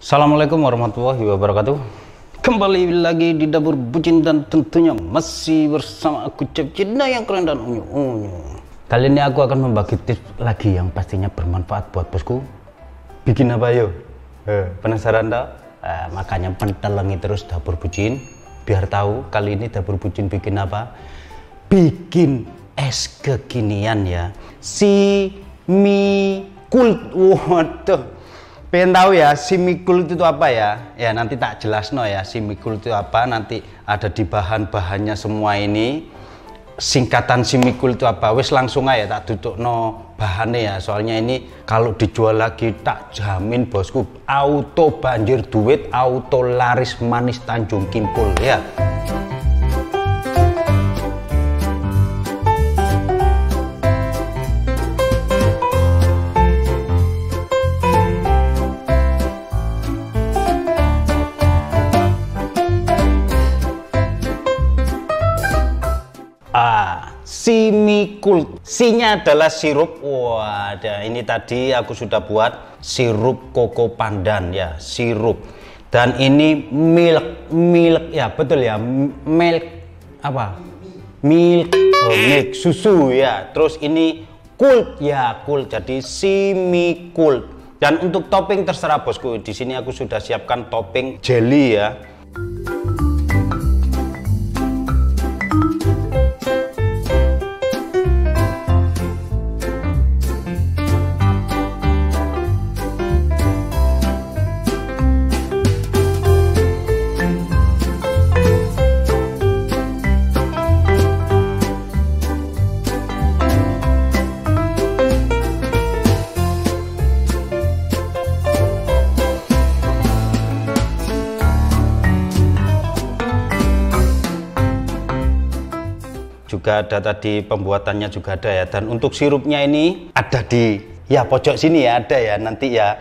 Assalamualaikum warahmatullahi wabarakatuh. Kembali lagi di dapur bucin dan tentunya masih bersama aku Cep Cinta yang keren dan unyu. Kali ini aku akan membagi tips lagi yang pastinya bermanfaat buat bosku. Bikin apa yuk? Penasaran tak? Makanya pentelengi terus dapur bucin biar tahu kali ini dapur bucin bikin apa. Bikin es kekinian ya, si mie kult. Waduh, pengen tahu ya si mie kult itu apa ya? Ya nanti tak jelas no ya, si mie kult itu apa, nanti ada di bahan-bahannya semua ini. Singkatan si mie kult itu apa? Wes langsung aja tak duduk no bahannya ya, soalnya ini kalau dijual lagi tak jamin bosku auto banjir duit, auto laris manis Tanjung Kimpul ya. Si mie kult, C-nya adalah sirup. Wah, ini tadi aku sudah buat sirup koko pandan ya, sirup. Dan ini milk ya, betul ya, milk apa? Milk, milk susu ya. Terus ini kult ya, kult. Jadi si mie kult. Dan untuk topping terserah bosku. Di sini aku sudah siapkan topping jelly ya. Juga ada tadi pembuatannya juga ada ya, dan untuk sirupnya ini ada di ya pojok sini ya, ada ya nanti ya,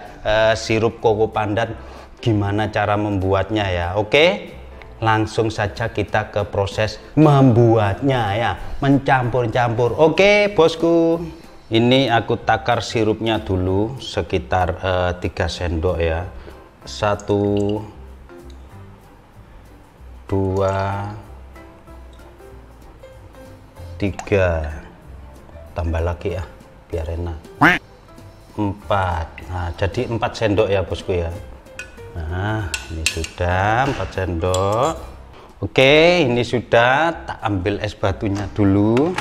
sirup koko pandan gimana cara membuatnya ya. Oke, langsung saja kita ke proses membuatnya ya, mencampur-campur. Oke bosku, ini aku takar sirupnya dulu sekitar 3 sendok ya, 1 2 3, tambah lagi ya biar enak, 4. Nah jadi 4 sendok ya bosku ya. Nah ini sudah 4 sendok. Oke, ini sudah, tak ambil es batunya dulu.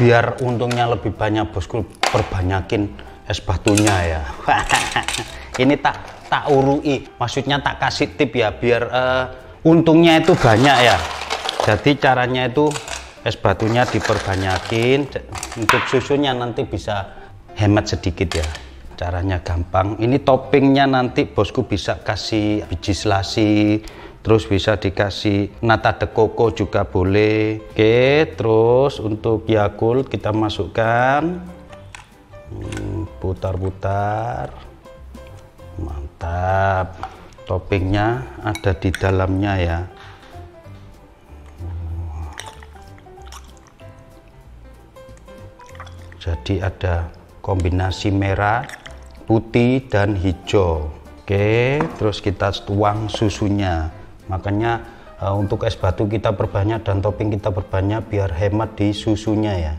Biar untungnya lebih banyak bosku, perbanyakin es batunya ya. Ini tak urui, maksudnya tak kasih tip ya, biar untungnya itu banyak ya. Jadi caranya itu es batunya diperbanyakin, untuk susunya nanti bisa hemat sedikit ya. Caranya gampang. Ini toppingnya nanti bosku bisa kasih biji selasi, terus bisa dikasih nata de coco juga boleh. Oke, terus untuk Yakult kita masukkan, putar-putar. Mantap, toppingnya ada di dalamnya ya. Jadi ada kombinasi merah, putih dan hijau. Oke, terus kita tuang susunya. Makanya untuk es batu kita perbanyak dan topping kita perbanyak biar hemat di susunya ya.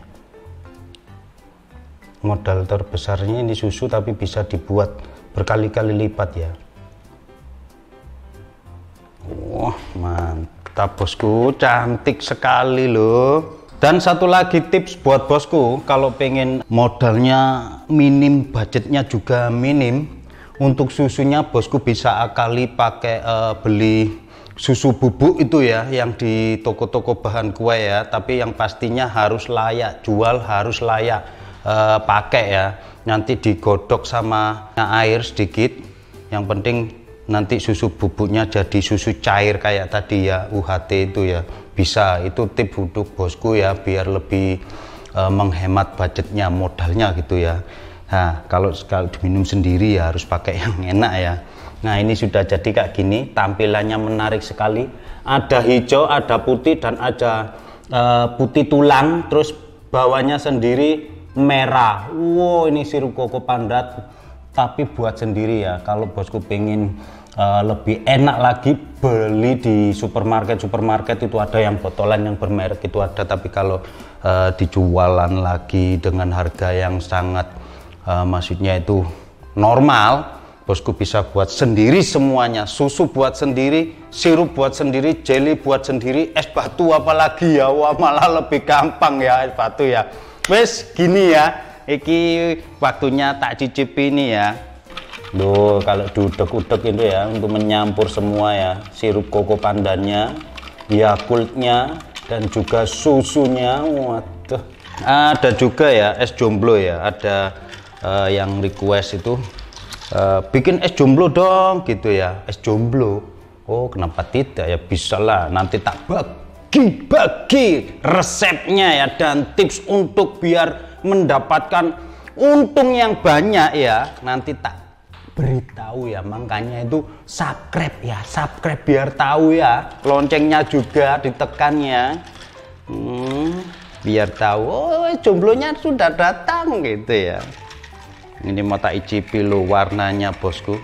Modal terbesarnya ini susu, tapi bisa dibuat berkali-kali lipat ya. Wah mantap bosku, cantik sekali loh. Dan satu lagi tips buat bosku, kalau pengen modalnya minim, budgetnya juga minim, untuk susunya bosku bisa akali pakai beli susu bubuk itu ya, yang di toko-toko bahan kue ya. Tapi yang pastinya harus layak jual, harus layak pakai ya. Nanti digodok sama air sedikit, yang penting nanti susu bubuknya jadi susu cair kayak tadi ya, UHT itu ya. Bisa, itu tip untuk bosku ya, biar lebih menghemat budgetnya, modalnya gitu ya. Nah kalau diminum sendiri ya harus pakai yang enak ya. Nah ini sudah jadi kayak gini, tampilannya menarik sekali, ada hijau, ada putih, dan ada putih tulang, terus bawahnya sendiri merah. Wow, ini sirup koko pandan tapi buat sendiri ya. Kalau bosku pengen lebih enak lagi, beli di supermarket itu ada yang botolan yang bermerek itu ada, tapi kalau dijualan lagi dengan harga yang sangat maksudnya itu normal, bosku bisa buat sendiri semuanya. Susu buat sendiri, sirup buat sendiri, jelly buat sendiri, es batu apalagi ya. Wah, malah lebih gampang ya es batu ya. Wes gini ya, iki waktunya tak cicipi ini ya. Loh, kalau diudek-udek itu ya untuk menyampur semua ya, sirup koko pandannya, Yakultnya, dan juga susunya. Waduh, ada juga ya es jomblo ya, ada yang request itu bikin es jomblo dong gitu ya, es jomblo. Oh, kenapa tidak ya, bisa lah, nanti tak bagi resepnya ya dan tips untuk biar mendapatkan untung yang banyak ya, nanti tak beritahu ya. Makanya itu subscribe ya, subscribe biar tahu ya, loncengnya juga ditekan ya, biar tahu oh jomblonya sudah datang gitu ya. Ini mau tak icipi lo, warnanya bosku,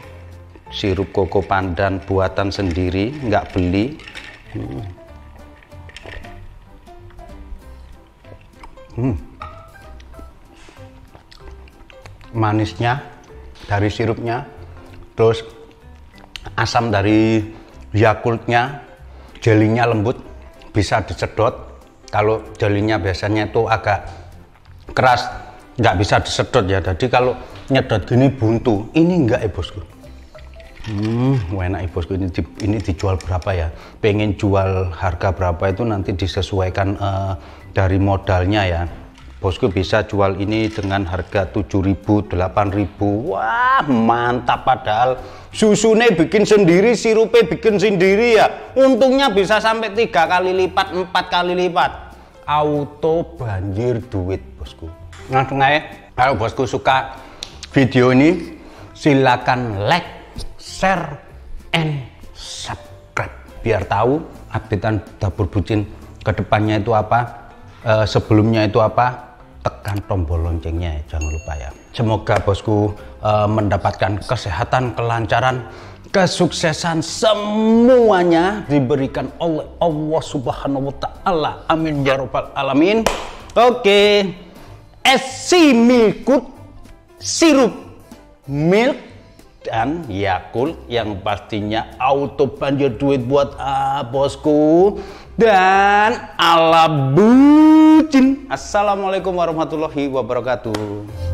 sirup koko pandan buatan sendiri, nggak beli. Manisnya dari sirupnya, terus asam dari Yakultnya, jelinya lembut, bisa disedot. Kalau jelinya biasanya itu agak keras, nggak bisa disedot ya, jadi kalau nyedot gini buntu. Ini enggak ya bosku. Enak ya bosku. Ini dijual berapa ya, pengen jual harga berapa itu nanti disesuaikan dari modalnya ya. Bosku bisa jual ini dengan harga 7.000, 8.000. Wah, mantap. Padahal susunya bikin sendiri, sirupnya bikin sendiri ya. Untungnya bisa sampai 3 kali lipat, 4 kali lipat. Auto banjir duit bosku. Langsung aja, kalau bosku suka video ini, silakan like, share, and subscribe biar tahu updatean Dapur Bucin kedepannya itu apa, sebelumnya itu apa. Tekan tombol loncengnya ya, jangan lupa ya. Semoga bosku mendapatkan kesehatan, kelancaran, kesuksesan, semuanya diberikan oleh Allah Subhanahu wa Ta'ala. Amin ya Rabbal Alamin. Oke, esi milkut, sirup milk dan Yakult yang pastinya auto banjir duit buat bosku dan ala bucin. Assalamualaikum warahmatullahi wabarakatuh.